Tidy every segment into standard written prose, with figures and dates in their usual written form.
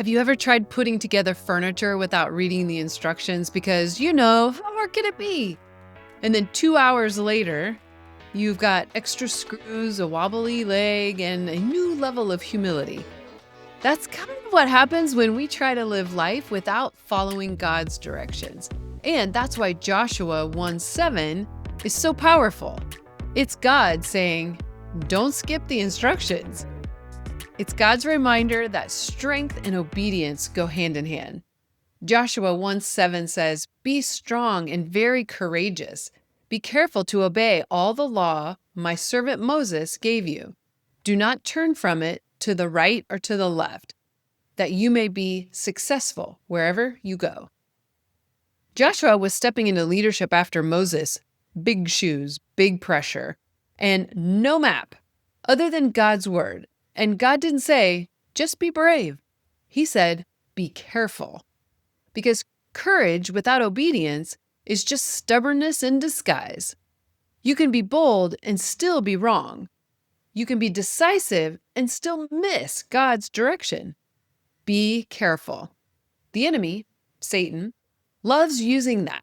Have you ever tried putting together furniture without reading the instructions because, how hard can it be? And then 2 hours later, you've got extra screws, a wobbly leg, and a new level of humility. That's kind of what happens when we try to live life without following God's directions. And that's why Joshua 1:7 is so powerful. It's God saying, don't skip the instructions. It's God's reminder that strength and obedience go hand in hand. Joshua 1:7 says, "Be strong and very courageous. Be careful to obey all the law my servant Moses gave you. Do not turn from it to the right or to the left, that you may be successful wherever you go." Joshua was stepping into leadership after Moses. Big shoes, big pressure, and no map other than God's word. And God didn't say, just be brave. He said, be careful. Because courage without obedience is just stubbornness in disguise. You can be bold and still be wrong. You can be decisive and still miss God's direction. Be careful. The enemy, Satan, loves using that.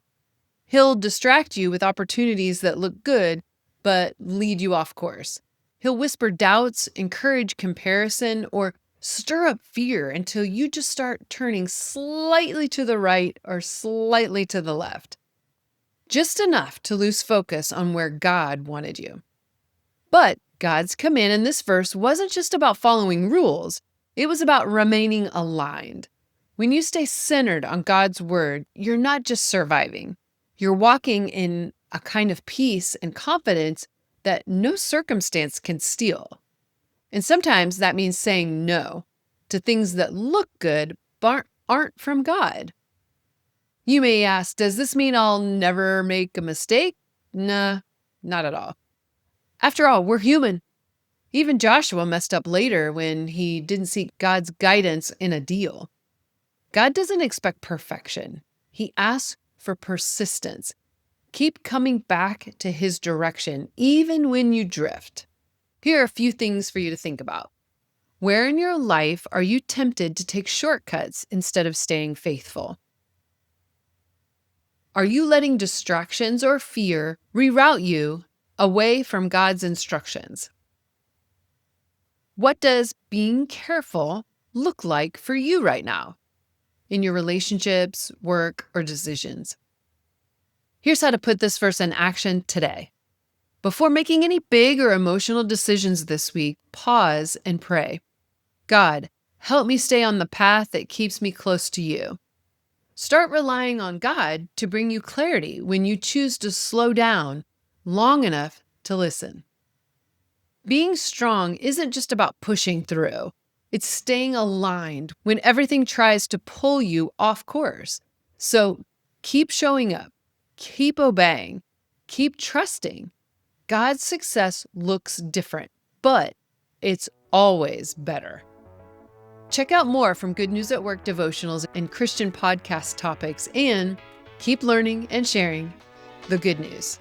He'll distract you with opportunities that look good, but lead you off course. He'll whisper doubts, encourage comparison, or stir up fear until you just start turning slightly to the right or slightly to the left. Just enough to lose focus on where God wanted you. But God's command in this verse wasn't just about following rules. It was about remaining aligned. When you stay centered on God's word, you're not just surviving. You're walking in a kind of peace and confidence that no circumstance can steal. And sometimes that means saying no to things that look good but aren't from God. You may ask, does this mean I'll never make a mistake? Nah, not at all. After all, we're human. Even Joshua messed up later when he didn't seek God's guidance in a deal. God doesn't expect perfection. He asks for persistence. Keep coming back to his direction, even when you drift. Here are a few things for you to think about. Where in your life are you tempted to take shortcuts instead of staying faithful? Are you letting distractions or fear reroute you away from God's instructions? What does being careful look like for you right now in your relationships, work, or decisions? Here's how to put this verse in action today. Before making any big or emotional decisions this week, pause and pray. God, help me stay on the path that keeps me close to you. Start relying on God to bring you clarity when you choose to slow down long enough to listen. Being strong isn't just about pushing through. It's staying aligned when everything tries to pull you off course. So keep showing up. Keep obeying. Keep trusting. God's success looks different, but it's always better. Check out more from Good News at Work devotionals and Christian podcast topics, and keep learning and sharing the good news.